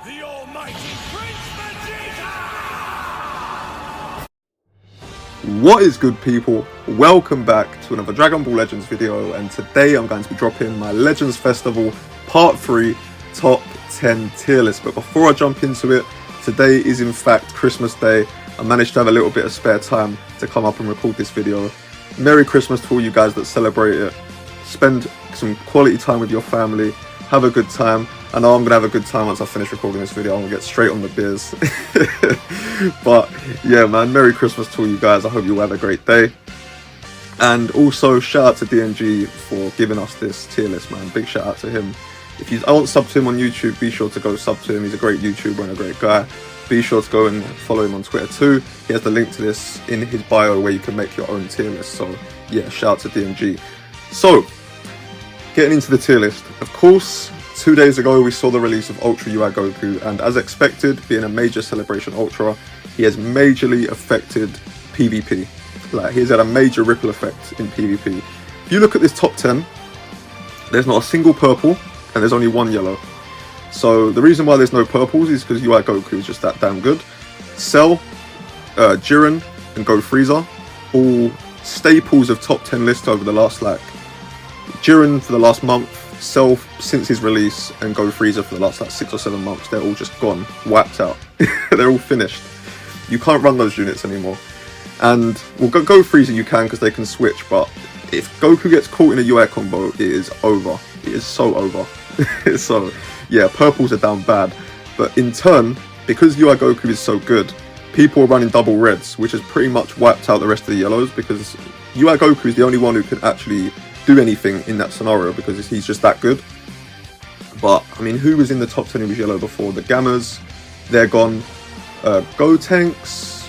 The almighty Prince Vegeta! What is good, people? Welcome back to another Dragon Ball Legends video, and today I'm going to be dropping my Legends Festival Part 3 Top 10 tier list. But before I jump into it, today is in fact Christmas Day. I managed to have a little bit of spare time to come up and record this video. Merry Christmas to all you guys that celebrate it. Spend some quality time with your family. Have a good time. I know I'm going to have a good time once I finish recording this video. I'm going to get straight on the beers. But yeah, man, Merry Christmas to all you guys. I hope you have a great day. And also shout out to DNG for giving us this tier list, man. Big shout out to him. If you aren't subbed to him on YouTube, be sure to go sub to him. He's a great YouTuber and a great guy. Be sure to go and follow him on Twitter too. He has the link to this in his bio where you can make your own tier list. So yeah, shout out to DNG. So, getting into the tier list. Of course, 2 days ago we saw the release of Ultra UI Goku, and as expected, being a major Celebration Ultra, he has majorly affected PvP. Like, he's had a major ripple effect in PvP. If you look at this top 10, there's not a single purple, and there's only one yellow. So the reason why there's no purples is because UI Goku is just that damn good. Cell, Jiren, and Go Frieza, all staples of top 10 lists over the last, like, Jiren for the last month, Cell since his release, and Go Frieza for the last like 6 or 7 months. They're all just gone, wiped out. They're all finished. You can't run those units anymore. And well, Go Frieza you can because they can switch, but if Goku gets caught in a UI combo, it is over. It is so over. So yeah, purples are down bad. But in turn, because UI Goku is so good, people are running double reds, which has pretty much wiped out the rest of the yellows, because UI Goku is the only one who can actually do anything in that scenario because he's just that good. But I mean, who was in the top 10 who was yellow before? The Gammas, they're gone. Gotenks,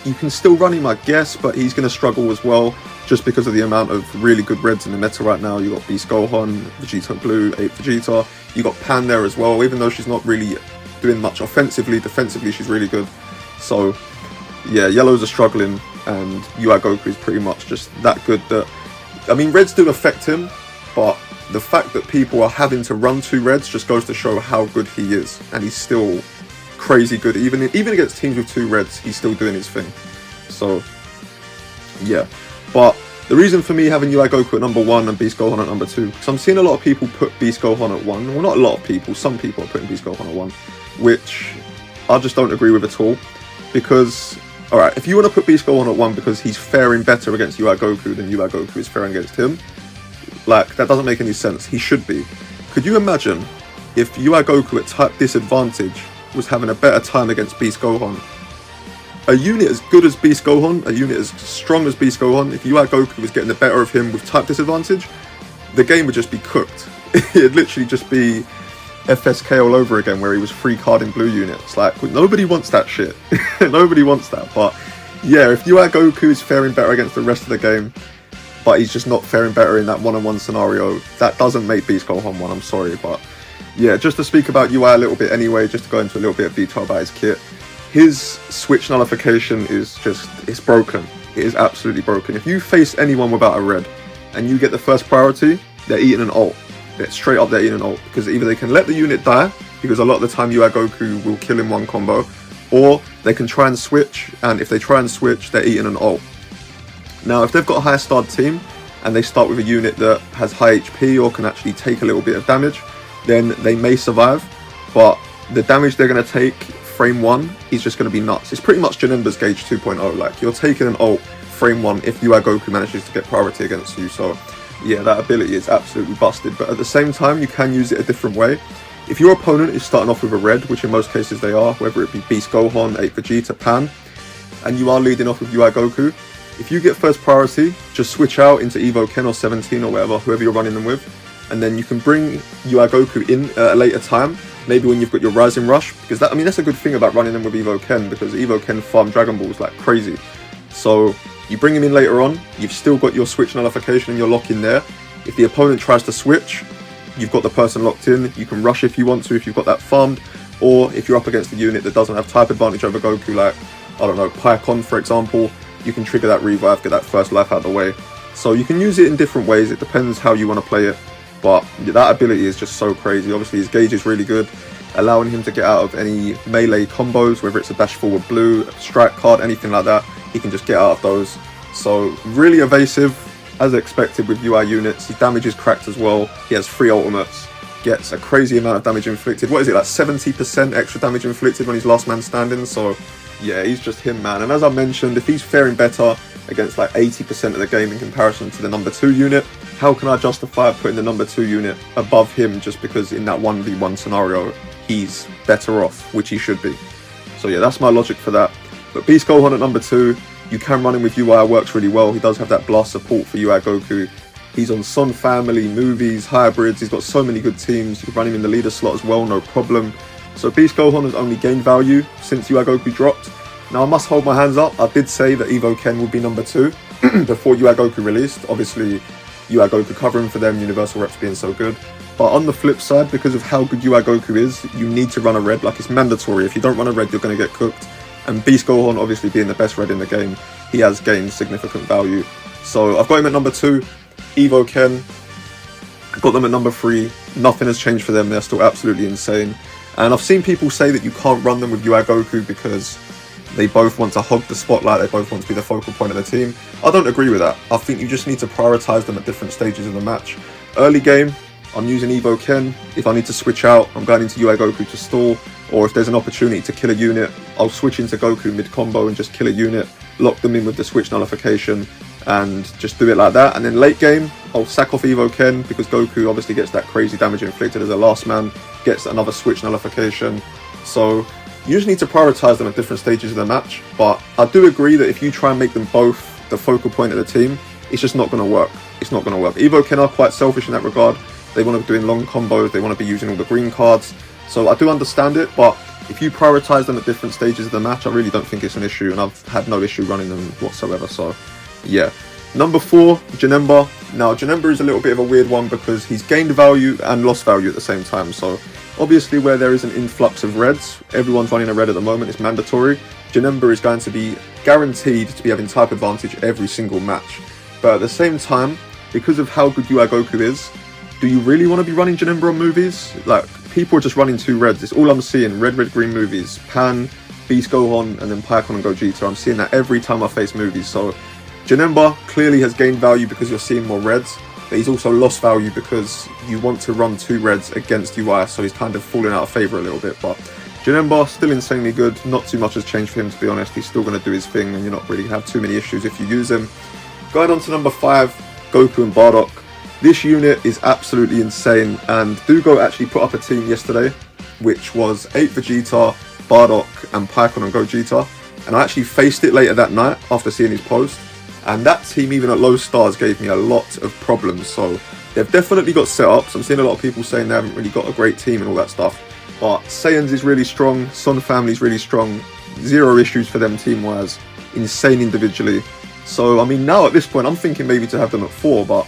you can still run him, I guess, but he's going to struggle as well just because of the amount of really good reds in the meta right now. You got Beast Gohan, Vegeta Blue, 8 Vegeta. You got Pan there as well, even though she's not really doing much offensively. Defensively, she's really good. So yeah, yellows are struggling, and UI Goku is pretty much just that good that, I mean, reds do affect him, but the fact that people are having to run 2 reds just goes to show how good he is, and he's still crazy good. Even against teams with 2 reds, he's still doing his thing. So yeah, but the reason for me having UI Goku at number 1 and Beast Gohan at number 2, because I'm seeing a lot of people put Beast Gohan at 1. Well, not a lot of people, some people are putting Beast Gohan at 1, which I just don't agree with at all. Because, alright, if you want to put Beast Gohan at 1 because he's faring better against UI Goku than UI Goku is faring against him, like, that doesn't make any sense. He should be. Could you imagine if UI Goku at type disadvantage was having a better time against Beast Gohan? A unit as good as Beast Gohan, a unit as strong as Beast Gohan, if UI Goku was getting the better of him with type disadvantage, the game would just be cooked. It'd literally just be FSK all over again, where he was free carding blue units. Like, nobody wants that shit. Nobody wants that. But yeah, if UI Goku is faring better against the rest of the game, but he's just not faring better in that one-on-one scenario, that doesn't make Beast Gohan 1, I'm sorry. But yeah, just to speak about UI a little bit anyway, just to go into a little bit of detail about his kit, his switch nullification is just, it's broken. It is absolutely broken. If you face anyone without a red and you get the first priority, they're eating an ult. They're straight up, they're eating an ult, because either they can let the unit die, because a lot of the time UI Goku will kill in one combo, or they can try and switch, and if they try and switch, they're eating an ult. Now, if they've got a higher starred team, and they start with a unit that has high HP or can actually take a little bit of damage, then they may survive, but the damage they're going to take frame 1 is just going to be nuts. It's pretty much Janemba's Gauge 2.0, like, you're taking an ult frame 1 if UI Goku manages to get priority against you. So yeah, that ability is absolutely busted, but at the same time, you can use it a different way. If your opponent is starting off with a red, which in most cases they are, whether it be Beast Gohan, 8 Vegeta, Pan, and you are leading off with UI Goku, if you get first priority, just switch out into Evo Ken or 17 or whatever, whoever you're running them with, and then you can bring UI Goku in at a later time, maybe when you've got your Rising Rush, because that, I mean, that's a good thing about running them with Evo Ken, because Evo Ken farm Dragon Balls like crazy. So you bring him in later on, you've still got your switch nullification and your lock in there. If the opponent tries to switch, you've got the person locked in. You can rush if you want to, if you've got that farmed, or if you're up against a unit that doesn't have type advantage over Goku, like, I don't know, Pycon for example, you can trigger that revive, get that first life out of the way. So you can use it in different ways, it depends how you want to play it. But that ability is just so crazy. Obviously his gauge is really good. allowing him to get out of any melee combos, whether it's a dash forward blue, strike card, anything like that. He can just get out of those. So really evasive, as expected with UI units. His damage is cracked as well. He has 3 ultimates, gets a crazy amount of damage inflicted. What is it, like 70% extra damage inflicted when he's last man standing? So yeah, he's just him, man. And as I mentioned, if he's faring better against like 80% of the game in comparison to the number 2 unit, how can I justify putting the number 2 unit above him just because in that 1v1 scenario he's better off, which he should be. So yeah, that's my logic for that. But Beast Gohan at number 2, you can run him with UI, works really well. He does have that blast support for UI Goku. He's on Son Family, movies, hybrids. He's got so many good teams. You can run him in the leader slot as well, no problem. So Beast Gohan has only gained value since UI Goku dropped. Now I must hold my hands up. I did say that Evo Ken would be number 2 before UI Goku released. Obviously, UI Goku covering for them, Universal Reps being so good. But on the flip side, because of how good UI Goku is, you need to run a red. Like, it's mandatory. If you don't run a red, you're going to get cooked. And Beast Gohan, obviously being the best red in the game, he has gained significant value. So I've got him at number 2. Evo Ken, got them at number 3. Nothing has changed for them. They're still absolutely insane. And I've seen people say that you can't run them with UI Goku because they both want to hog the spotlight, they both want to be the focal point of the team. I don't agree with that. I think you just need to prioritize them at different stages of the match. Early game, I'm using Evo Ken. If I need to switch out, I'm going into UI Goku to stall. Or if there's an opportunity to kill a unit, I'll switch into Goku mid-combo and just kill a unit, lock them in with the switch nullification, and just do it like that. And then late game, I'll sack off Evo Ken because Goku obviously gets that crazy damage inflicted as a last man, gets another switch nullification. So you just need to prioritize them at different stages of the match. But I do agree that if you try and make them both the focal point of the team, it's just not going to work. It's not going to work. Evo Ken are quite selfish in that regard. They want to be doing long combos. They want to be using all the green cards. So I do understand it, but if you prioritize them at different stages of the match, I really don't think it's an issue, and I've had no issue running them whatsoever. So yeah. Number 4, Janemba. Now Janemba is a little bit of a weird one because he's gained value and lost value at the same time. So obviously where there is an influx of reds, everyone's running a red at the moment, it's mandatory. Janemba is going to be guaranteed to be having type advantage every single match. But at the same time, because of how good UI Goku is, do you really want to be running Janemba on movies? Like, people are just running 2 reds. It's all I'm seeing. Red, red, green movies. Pan, Beast Gohan, and then Piacon and Gogeta. I'm seeing that every time I face movies. So Janemba clearly has gained value because you're seeing more reds. But he's also lost value because you want to run 2 reds against UI. So he's kind of falling out of favour a little bit. But Janemba, still insanely good. Not too much has changed for him, to be honest. He's still going to do his thing, and you're not really have too many issues if you use him. Going on to number 5, Goku and Bardock. This unit is absolutely insane, and Dugo actually put up a team yesterday, which was 8 Vegeta, Bardock, and Piacon and Gogeta. And I actually faced it later that night after seeing his post, and that team, even at low stars, gave me a lot of problems. So they've definitely got setups. I'm seeing a lot of people saying they haven't really got a great team and all that stuff. But Saiyans is really strong, Son Family is really strong, 0 issues for them team-wise, insane individually. So, I mean, now at this point, I'm thinking maybe to have them at 4, but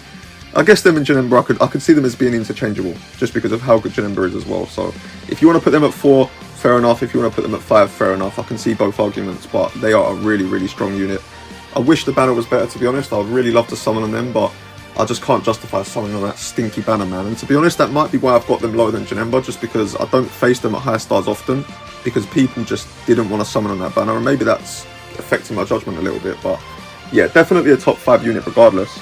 I guess them and Janemba, I could see them as being interchangeable, just because of how good Janemba is as well. So, if you want to put them at 4, fair enough. If you want to put them at 5, fair enough. I can see both arguments, but they are a really, really strong unit. I wish the banner was better, to be honest. I would really love to summon on them, but I just can't justify summoning on that stinky banner, man. And to be honest, that might be why I've got them lower than Janemba, just because I don't face them at high stars often, because people just didn't want to summon on that banner, and maybe that's affecting my judgment a little bit, but yeah, definitely a top 5 unit regardless.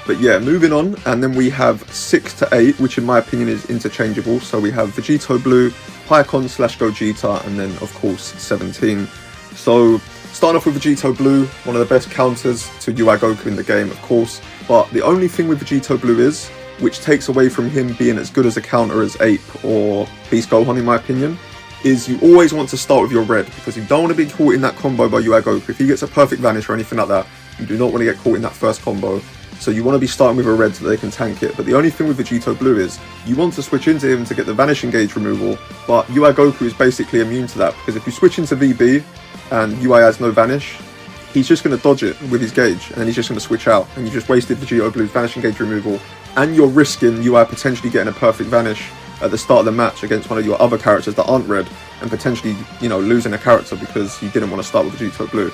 But yeah, moving on, and then we have 6 to 8, which in my opinion is interchangeable. So we have Vegito Blue, Piacon / Gogeta, and then of course 17. So starting off with Vegito Blue, one of the best counters to UI Goku in the game, of course. But the only thing with Vegito Blue is, which takes away from him being as good as a counter as Ape or Beast Gohan in my opinion, is you always want to start with your red, because you don't want to be caught in that combo by UI Goku. If he gets a perfect vanish or anything like that, you do not want to get caught in that first combo. So you want to be starting with a red so they can tank it. But the only thing with Vegito Blue is, you want to switch into him to get the Vanish Engage removal, but UI Goku is basically immune to that, because if you switch into VB and UI has no Vanish, he's just going to dodge it with his gauge, and then he's just going to switch out, and you just wasted Vegito Blue's Vanish Engage removal, and you're risking UI potentially getting a perfect Vanish at the start of the match against one of your other characters that aren't red, and potentially, you know, losing a character because you didn't want to start with Vegito Blue.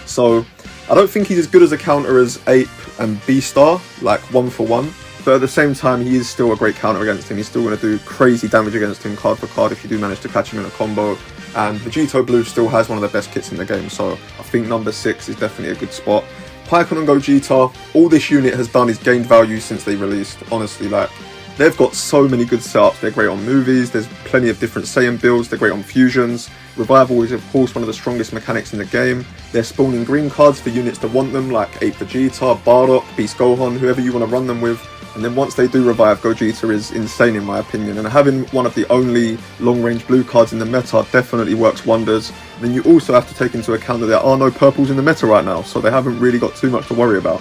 So I don't think he's as good as a counter as Ape and B-Star, like 1 for 1, but at the same time, he is still a great counter against him. He's still going to do crazy damage against him card for card if you do manage to catch him in a combo. And Vegito Blue still has one of the best kits in the game, so I think number 6 is definitely a good spot. Pikkon and Gogeta, all this unit has done is gained value since they released. Honestly, like, they've got so many good setups. They're great on movies, there's plenty of different Saiyan builds, they're great on fusions. Revival is of course one of the strongest mechanics in the game. They're spawning green cards for units that want them, like 8 Vegeta, Bardock, Beast Gohan, whoever you want to run them with. And then once they do revive, Gogeta is insane in my opinion. And having one of the only long-range blue cards in the meta definitely works wonders. And then you also have to take into account that there are no purples in the meta right now, so they haven't really got too much to worry about.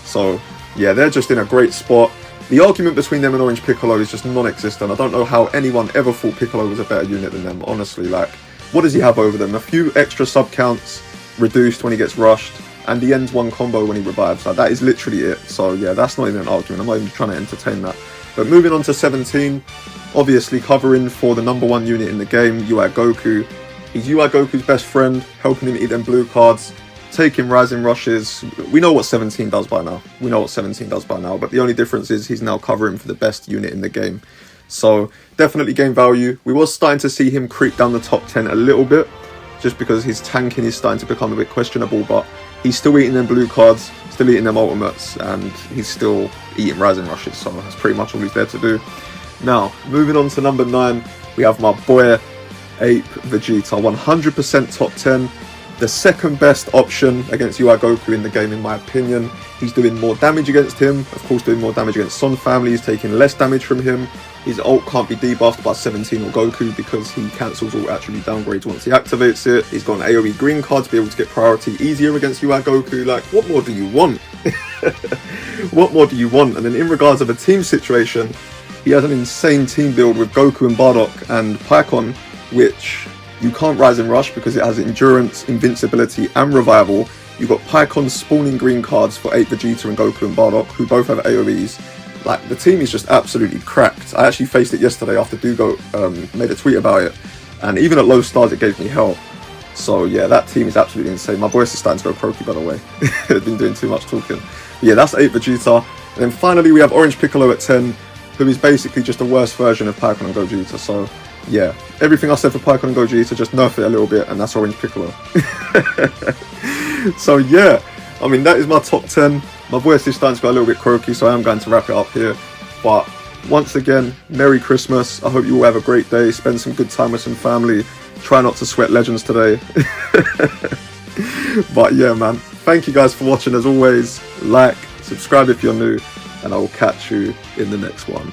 So yeah, they're just in a great spot. The argument between them and Orange Piccolo is just non-existent. I don't know how anyone ever thought Piccolo was a better unit than them, honestly. Like, what does he have over them? A few extra sub counts reduced when he gets rushed, and the ends 1 combo when he revives. Like, that is literally it. So yeah, that's not even an argument. I'm not even trying to entertain that. But moving on to 17, obviously covering for the number 1 unit in the game, UI Goku. He's UI Goku's best friend, helping him eat them blue cards, taking rising rushes. We know what 17 does by now. But the only difference is he's now covering for the best unit in the game. So definitely gain value. We was starting to see him creep down the top 10 a little bit, just because his tanking is starting to become a bit questionable, but he's still eating them blue cards, still eating them ultimates, and he's still eating rising rushes, so that's pretty much all he's there to do. Now, moving on to number 9, we have my boy Ape Vegeta, 100% top 10. The second best option against UI Goku in the game, in my opinion. He's doing more damage against him, of course doing more damage against Son family, he's taking less damage from him. His ult can't be debuffed by 17 or Goku because he cancels all attribute downgrades once he activates it. He's got an AoE green card to be able to get priority easier against UI Goku. Like, what more do you want? What more do you want? And then in regards of a team situation, he has an insane team build with Goku and Bardock and Pikkon, which you can't rise and rush because it has endurance, invincibility and revival. You've got Pikkon spawning green cards for 8 Vegeta and Goku and Bardock, who both have AoEs. Like, the team is just absolutely cracked. I actually faced it yesterday after Dugo made a tweet about it, and even at low stars it gave me hell. So yeah, that team is absolutely insane. My voice is starting to go croaky, by the way. I've been doing too much talking. But yeah, that's 8 Vegeta. And then finally we have Orange Piccolo at 10, who is basically just a worse version of Pikkon and Gogeta. So yeah, everything I said for Pikkon and Gogeta, just nerf it a little bit, and that's Orange Piccolo. So yeah, I mean, that is my top 10. My voice is starting to go a little bit croaky, so I am going to wrap it up here. But once again, Merry Christmas. I hope you all have a great day. Spend some good time with some family. Try not to sweat legends today. But yeah, man, thank you guys for watching. As always, like, subscribe if you're new, and I will catch you in the next one.